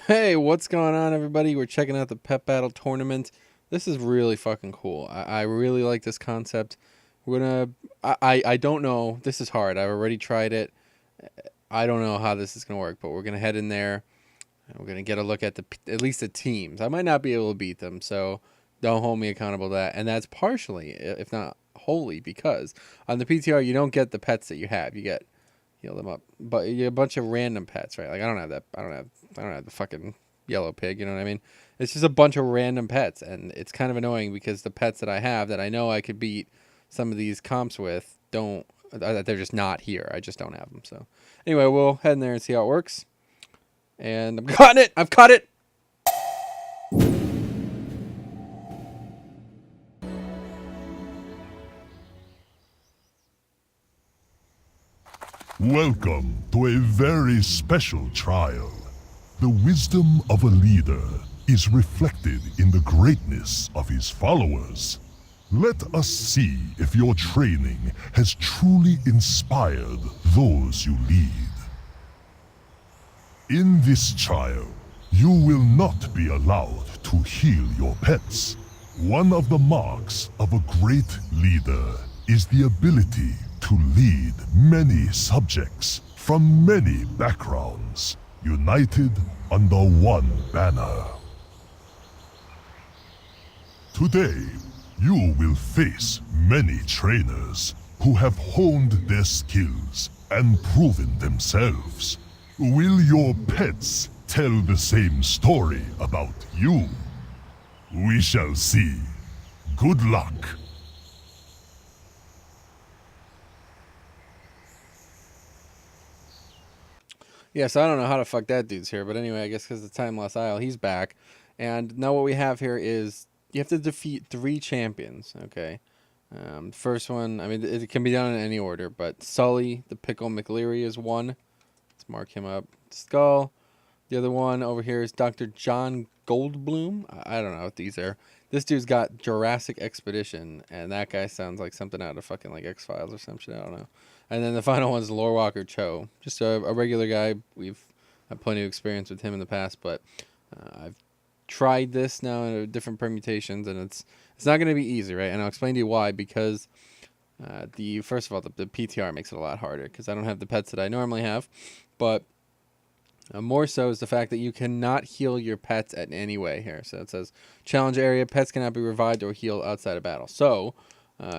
Hey, what's going on, everybody? We're checking out the Pet Battle Tournament. This is really fucking cool. I really like this concept. We're gonna. I don't know. This is hard. I've already tried it. I don't know how this is gonna work, but we're gonna head in there and we're gonna get a look at at least the teams. I might not be able to beat them, so don't hold me accountable to that. And that's partially, if not wholly, because on the PTR you don't get the pets that you have. You get heal them up, but you get a bunch of random pets, right? Like I don't have that. I don't have the fucking yellow pig. You know what I mean? It's just a bunch of random pets, and it's kind of annoying because the pets that I have that I know I could beat some of these comps with don't. They're just not here. I just don't have them. So anyway, we'll head in there and see how it works. And I'm caught it. I've caught it. Welcome to a very special trial. The wisdom of a leader is reflected in the greatness of his followers. Let us see if your training has truly inspired those you lead. In this trial, you will not be allowed to heal your pets. One of the marks of a great leader is the ability to lead many subjects from many backgrounds, united under one banner. Today, you will face many trainers who have honed their skills and proven themselves. Will your pets tell the same story about you? We shall see. Good luck. Yes, I don't know how the fuck that dude's here, but anyway, I guess because the Timeless Isle, he's back. And now what we have here is you have to defeat 3 champions, okay? First one, I mean, it can be done in any order, but Sully, the Pickle McLeary is one. Let's mark him up. Skull. The other one over here is Dr. John Goldblum. I don't know what these are. This dude's got Jurassic Expedition, and that guy sounds like something out of fucking like X-Files or some shit. I don't know. And then the final one's Lorewalker Cho, just a regular guy. We've had plenty of experience with him in the past, but I've tried this now in different permutations, and it's not going to be easy, right? And I'll explain to you why. Because the first of all, the PTR makes it a lot harder because I don't have the pets that I normally have, but more so is the fact that you cannot heal your pets at any way here. So it says challenge area: pets cannot be revived or healed outside of battle. So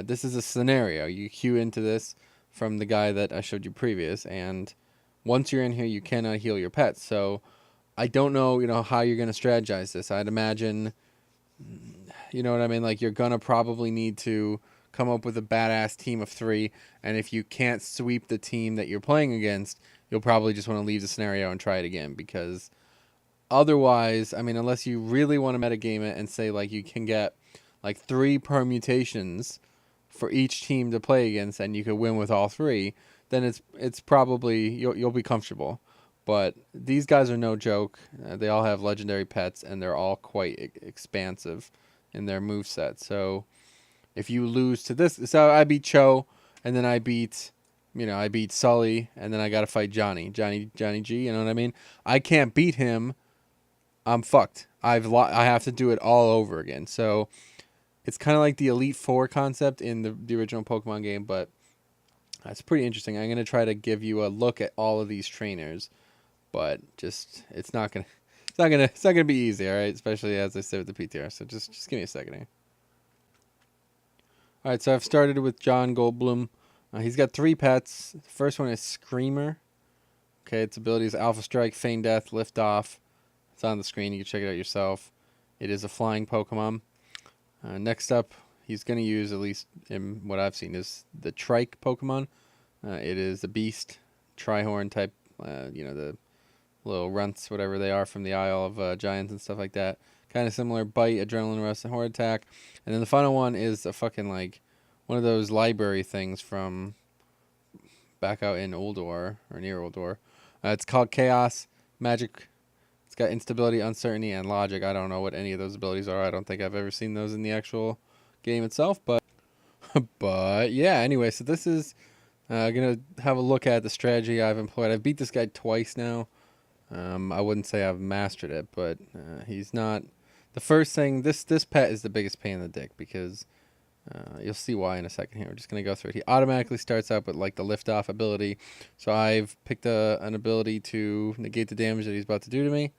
this is a scenario. You queue into this from the guy that I showed you previous, and once you're in here, you cannot heal your pets. So I don't know, how you're going to strategize this. I'd imagine, you know what I mean? Like, you're going to probably need to come up with a badass team of 3, and if you can't sweep the team that you're playing against, you'll probably just want to leave the scenario and try it again, because otherwise, I mean, unless you really want to metagame it and say, like, you can get, like, 3 permutations for each team to play against, and you could win with all 3, then it's probably you'll be comfortable. But these guys are no joke. They all have legendary pets, and they're all quite expansive in their moveset. So if you lose to this, so I beat Cho, and then I beat Sully, and then I got to fight Johnny G. You know what I mean? I can't beat him. I'm fucked. I have to do it all over again. So it's kind of like the Elite Four concept in the original Pokemon game, but it's pretty interesting. I'm gonna try to give you a look at all of these trainers, but it's not gonna be easy, all right? Especially as I said with the PTR. So just give me a second here. All right, so I've started with John Goldblum. He's got 3 pets. The first one is Screamer. Okay, its ability is Alpha Strike, Feign Death, Lift Off. It's on the screen. You can check it out yourself. It is a flying Pokemon. Next up, he's going to use, at least in what I've seen, is the Trike Pokemon. It is a beast, Trihorn type, the little runts, whatever they are from the Isle of Giants and stuff like that. Kind of similar: Bite, Adrenaline Rush, and Horn Attack. And then the final one is a fucking, like, one of those library things from back out in Uldor, or near Uldor. It's called Chaos Magic. It's got Instability, Uncertainty, and Logic. I don't know what any of those abilities are. I don't think I've ever seen those in the actual game itself, but yeah, anyway, so this is going to have a look at the strategy I've employed. I've beat this guy twice now. I wouldn't say I've mastered it, but he's not. The first thing, this pet is the biggest pain in the dick because you'll see why in a second here. We're just going to go through it. He automatically starts up with like the lift off ability. So I've picked an ability to negate the damage that he's about to do to me,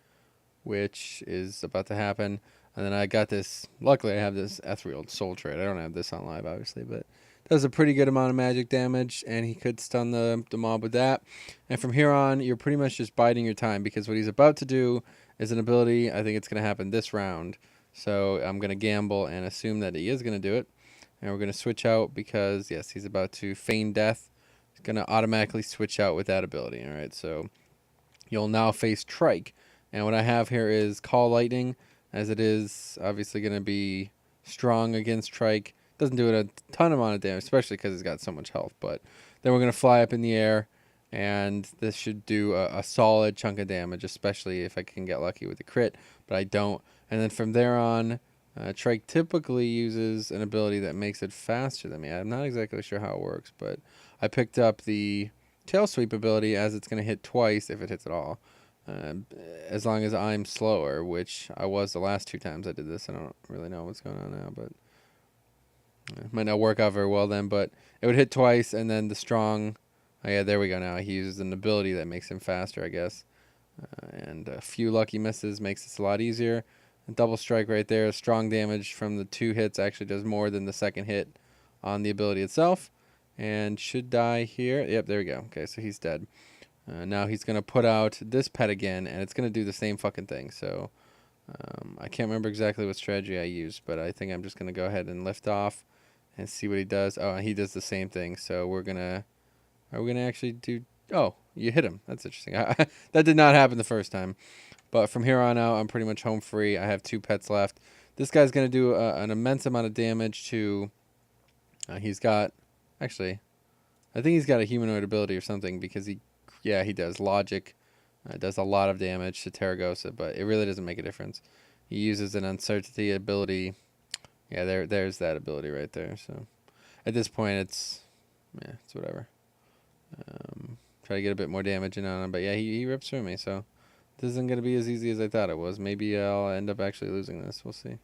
which is about to happen. And then I got this, luckily I have this ethereal soul trait. I don't have this on live obviously, but it does a pretty good amount of magic damage, and he could stun the mob with that. And from here on, you're pretty much just biding your time because what he's about to do is an ability. I think it's going to happen this round. So I'm going to gamble and assume that he is going to do it. And we're going to switch out because, yes, he's about to feign death. He's going to automatically switch out with that ability. All right, so you'll now face Trike. And what I have here is Call Lightning, as it is obviously going to be strong against Trike. Doesn't do it a ton amount of damage, especially because he's got so much health. But then we're going to fly up in the air, and this should do a solid chunk of damage, especially if I can get lucky with the crit. But I don't. And then from there on, Trike typically uses an ability that makes it faster than me. I'm not exactly sure how it works, but I picked up the Tail Sweep ability as it's going to hit twice if it hits at all. As long as I'm slower, which I was the last 2 times I did this. I don't really know what's going on now, but it might not work out very well then. But it would hit twice, and then the strong... Oh, yeah, there we go now. He uses an ability that makes him faster, I guess. And a few lucky misses makes this a lot easier. A double strike right there. Strong damage from the 2 hits actually does more than the second hit on the ability itself. And should die here. Yep, there we go. Okay, so he's dead. Now he's going to put out this pet again, and it's going to do the same fucking thing. So I can't remember exactly what strategy I used, but I think I'm just going to go ahead and lift off and see what he does. Oh, he does the same thing. So we're going to... Are we going to actually do... Oh, you hit him. That's interesting. That did not happen the first time. But from here on out, I'm pretty much home free. I have 2 pets left. This guy's going to do an immense amount of damage to... he's got... Actually, I think he's got a humanoid ability or something because he... Yeah, he does. Logic does a lot of damage to Terragosa, but it really doesn't make a difference. He uses an uncertainty ability. Yeah, there's that ability right there. So at this point, it's whatever. Try to get a bit more damage in on him, but yeah, he rips through me. So this isn't going to be as easy as I thought it was. Maybe I'll end up actually losing this. We'll see.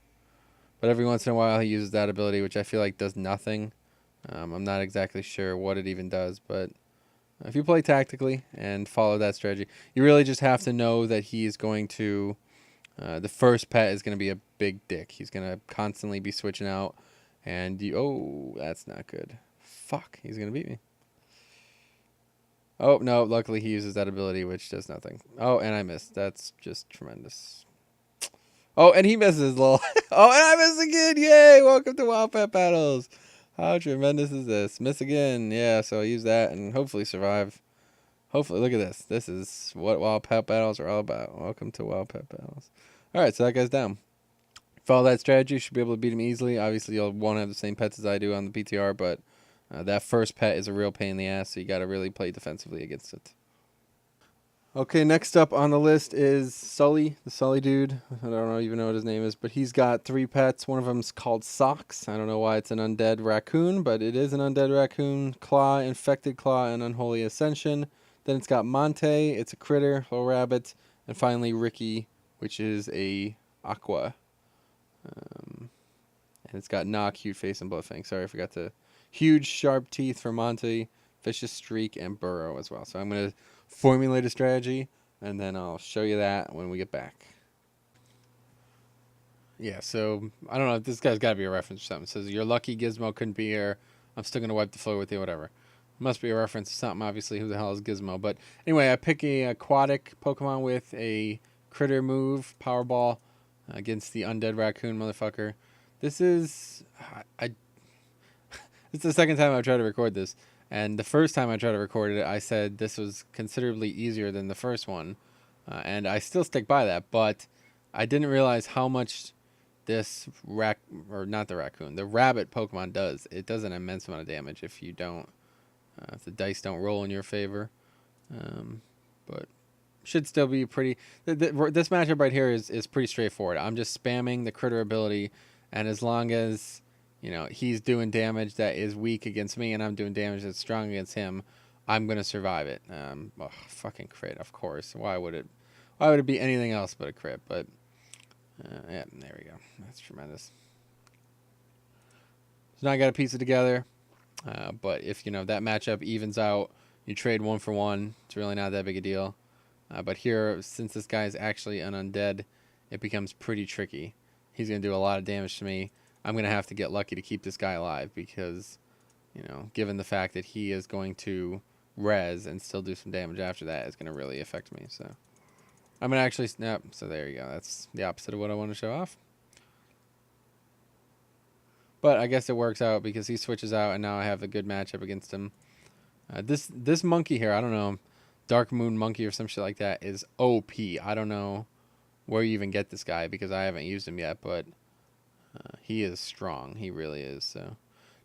But every once in a while, he uses that ability, which I feel like does nothing. I'm not exactly sure what it even does, but if you play tactically and follow that strategy, you really just have to know that he is going to... the first pet is going to be a big dick. He's going to constantly be switching out, and you... Oh, that's not good. Fuck, he's going to beat me. Oh, no, luckily he uses that ability, which does nothing. Oh, and I missed. That's just tremendous. Oh, and he misses, lol. Oh, and I miss again. Yay, welcome to Wild Pet Battles. How tremendous is this? Miss again. Yeah, so I use that and hopefully survive. Hopefully, look at this. This is what Wild Pet Battles are all about. Welcome to Wild Pet Battles. All right, so that guy's down. Follow that strategy. You should be able to beat him easily. Obviously, you'll won't have the same pets as I do on the PTR, but... that first pet is a real pain in the ass, so you got to really play defensively against it. Okay, next up on the list is Sully, the Sully dude. I don't even know what his name is, but he's got 3 pets. One of them's called Socks. I don't know why it's an undead raccoon, but it is an undead raccoon. Claw, Infected Claw, and Unholy Ascension. Then it's got Monte, it's a critter, little rabbit. And finally Ricky, which is a aqua. And it's got Knock, Cute Face, and Bloodfang. Sorry, I forgot to... Huge sharp teeth for Monty, Vicious Streak, and Burrow as well. So I'm going to formulate a strategy, and then I'll show you that when we get back. Yeah, so I don't know. This guy's got to be a reference or something. It says, "You're lucky Gizmo couldn't be here. I'm still going to wipe the floor with you," whatever. Must be a reference to something, obviously. Who the hell is Gizmo? But anyway, I pick a aquatic Pokemon with a critter move, Powerball, against the undead raccoon motherfucker. This is... It's the second time I've tried to record this, and the first time I tried to record it, I said this was considerably easier than the first one, and I still stick by that, but I didn't realize how much this the rabbit Pokemon does. It does an immense amount of damage if you don't, if the dice don't roll in your favor, but should still be pretty... This matchup right here is pretty straightforward. I'm just spamming the critter ability, and as long as... You know, he's doing damage that is weak against me, and I'm doing damage that's strong against him, I'm going to survive it. Fucking crit, of course. Why would it Why would it be anything else but a crit? But yeah, there we go. That's tremendous. So now I got to piece it together. But if that matchup evens out, you trade 1 for 1. It's really not that big a deal. But here, since this guy is actually an undead, it becomes pretty tricky. He's going to do a lot of damage to me. I'm going to have to get lucky to keep this guy alive because, given the fact that he is going to res and still do some damage after that, is going to really affect me. So I'm going to actually snap. So there you go. That's the opposite of what I want to show off. But I guess it works out because he switches out, and now I have a good matchup against him. This monkey here, I don't know, Dark Moon Monkey or some shit like that, is OP. I don't know where you even get this guy because I haven't used him yet, but he is strong. He really is. So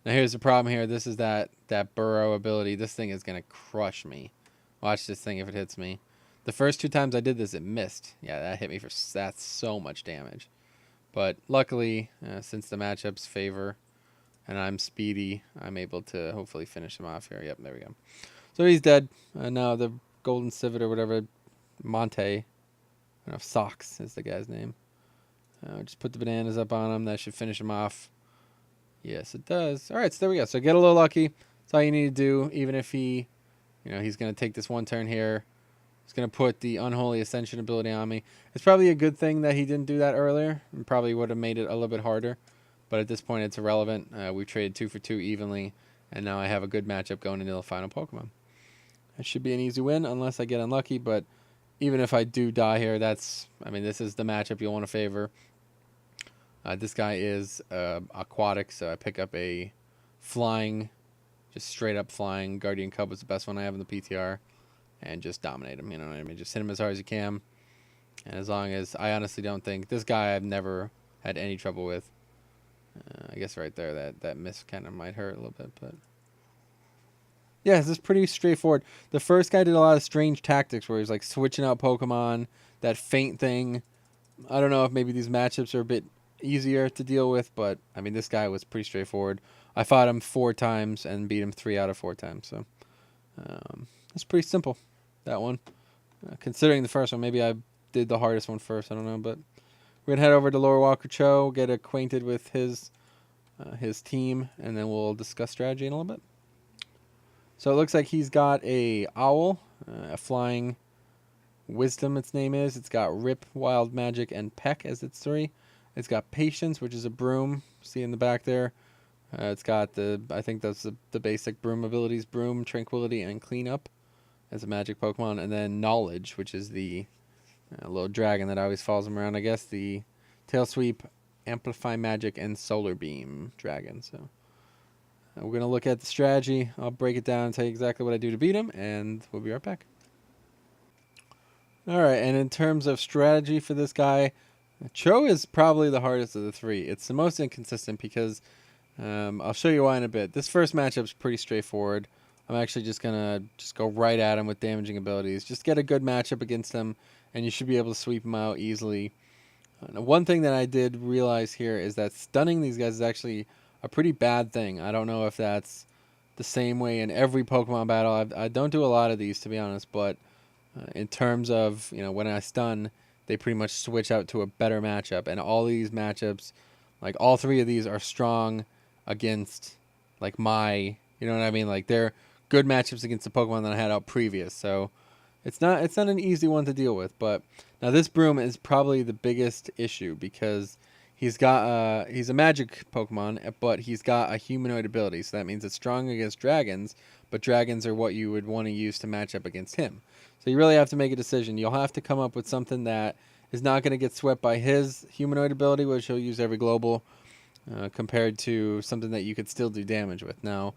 now here's the problem here. This is that burrow ability. This thing is going to crush me. Watch this thing if it hits me. The first 2 times I did this, it missed. Yeah, that hit me for that's so much damage. But luckily, since the matchups favor and I'm speedy, I'm able to hopefully finish him off here. Yep, there we go. So he's dead. Now the Golden Civet or whatever, Monte, I don't know if Socks is the guy's name. Just put the bananas up on him. That should finish him off. Yes, it does. All right, so there we go. So get a little lucky. That's all you need to do. Even if he, he's going to take this 1 turn here. He's going to put the Unholy Ascension ability on me. It's probably a good thing that he didn't do that earlier. It probably would have made it a little bit harder. But at this point, it's irrelevant. We traded 2 for 2 evenly. And now I have a good matchup going into the final Pokemon. It should be an easy win unless I get unlucky. But even if I do die here, this is the matchup you'll want to favor. This guy is aquatic, so I pick up a flying, just straight up flying. Guardian Cub was the best one I have in the PTR. And just dominate him, what I mean? Just hit him as hard as you can. And as long as, I honestly don't think, this guy I've never had any trouble with. I guess right there, that miss kind of might hurt a little bit, but. Yeah, this is pretty straightforward. The first guy did a lot of strange tactics where he's like switching out Pokemon, that feint thing. I don't know if maybe these matchups are a bit easier to deal with, but this guy was pretty straightforward. I fought him 4 times and beat him 3 out of 4 times, so. It's pretty simple. That one. Considering the first one, maybe I did the hardest one first. I don't know, but we're gonna head over to Lorewalker Cho, get acquainted with his team, and then we'll discuss strategy in a little bit. So it looks like he's got a owl, a flying wisdom. Its name is. It's got Rip, Wild Magic, and Peck as its 3. It's got Patience, which is a broom. See in the back there. It's got I think that's the basic broom abilities: Broom, Tranquility, and Cleanup as a magic Pokemon, and then Knowledge, which is the little dragon that always follows him around. I guess the Tail Sweep, Amplify Magic, and Solar Beam dragon. So we're going to look at the strategy. I'll break it down and tell you exactly what I do to beat him, and we'll be right back. All right, and in terms of strategy for this guy, Cho is probably the hardest of the 3. It's the most inconsistent because I'll show you why in a bit. This first matchup is pretty straightforward. I'm actually just going to go right at him with damaging abilities. Just get a good matchup against him, and you should be able to sweep him out easily. Now, one thing that I did realize here is that stunning these guys is actually a pretty bad thing. I don't know if that's the same way in every Pokemon battle. I don't do a lot of these, to be honest, but in terms of, when I stun, they pretty much switch out to a better matchup. And all these matchups, like all 3 of these are strong against, like, my, you know what I mean? Like, they're good matchups against the Pokemon that I had out previous. So it's not an easy one to deal with. But now this broom is probably the biggest issue because he's got he's a magic Pokemon, but he's got a humanoid ability. So that means it's strong against dragons, but dragons are what you would want to use to match up against him. So you really have to make a decision. You'll have to come up with something that is not going to get swept by his humanoid ability, which he'll use every global, compared to something that you could still do damage with. Now,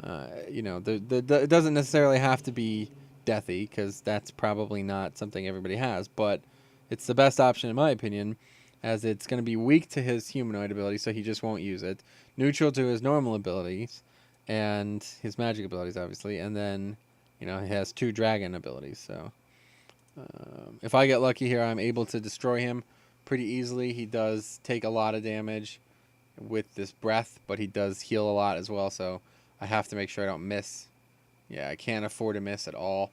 it doesn't necessarily have to be Deathy, because that's probably not something everybody has, but it's the best option in my opinion, as it's going to be weak to his humanoid ability, so he just won't use it. Neutral to his normal abilities, and his magic abilities, obviously, and then, he has 2 dragon abilities, so if I get lucky here, I'm able to destroy him pretty easily. He does take a lot of damage with this breath, but he does heal a lot as well, so I have to make sure I don't miss. Yeah, I can't afford to miss at all.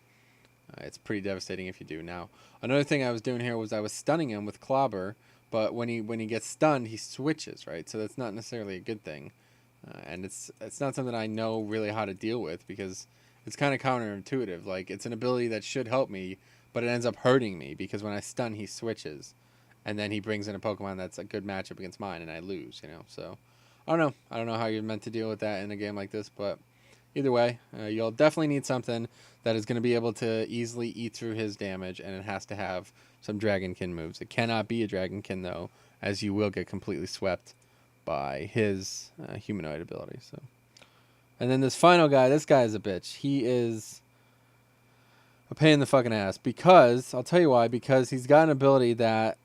It's pretty devastating if you do. Now, another thing I was doing here was I was stunning him with Clobber, but when he gets stunned, he switches, right? So that's not necessarily a good thing, and it's not something I know really how to deal with because it's kind of counterintuitive. Like, it's an ability that should help me, but it ends up hurting me because when I stun, he switches, and then he brings in a Pokemon that's a good matchup against mine, and I lose. You know, so I don't know. I don't know how you're meant to deal with that in a game like this, but either way, you'll definitely need something that is going to be able to easily eat through his damage, and it has to have some Dragonkin moves. It cannot be a Dragonkin, though, as you will get completely swept by his humanoid ability. So, and then this final guy, this guy is a bitch. He is a pain in the fucking ass because, I'll tell you why, because he's got an ability that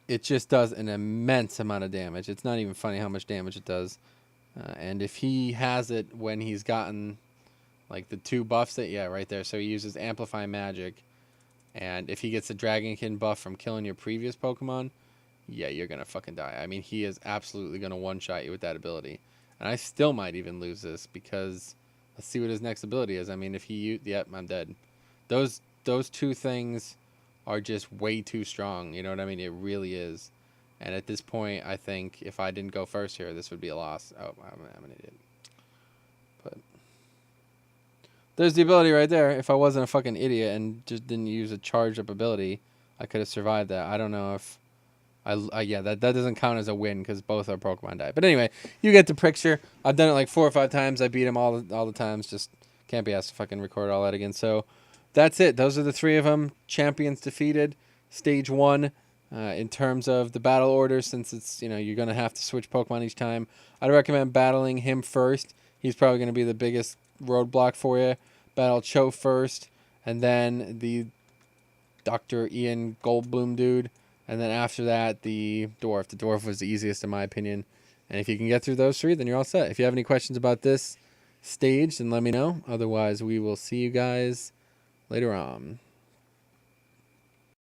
it just does an immense amount of damage. It's not even funny how much damage it does. And if he has it when he's gotten like the 2 buffs that, yeah, right there. So he uses Amplify Magic. And if he gets the Dragonkin buff from killing your previous Pokemon, yeah, you're going to fucking die. I mean, he is absolutely going to one-shot you with that ability. And I still might even lose this because let's see what his next ability is. I mean, if he, yep, I'm dead. Those 2 things are just way too strong. You know what I mean? It really is. And at this point, I think if I didn't go first here, this would be a loss. Oh, I'm an idiot. But there's the ability right there. If I wasn't a fucking idiot and just didn't use a charged up ability, I could have survived that. I don't know if yeah, that doesn't count as a win because both our Pokemon died. But anyway, you get the picture. I've done it like 4 or 5 times. I beat him all the times. Just can't be asked to fucking record all that again. So that's it. Those are the 3 of them. Champions defeated. Stage 1. In terms of the battle order, since it's, you're going to have to switch Pokemon each time, I'd recommend battling him first. He's probably going to be the biggest roadblock for you. Battle Cho first, and then the Dr. Ian Goldblum dude, and then after that, the Dwarf. The Dwarf was the easiest in my opinion, and if you can get through those 3, then you're all set. If you have any questions about this stage, then let me know. Otherwise, we will see you guys later on.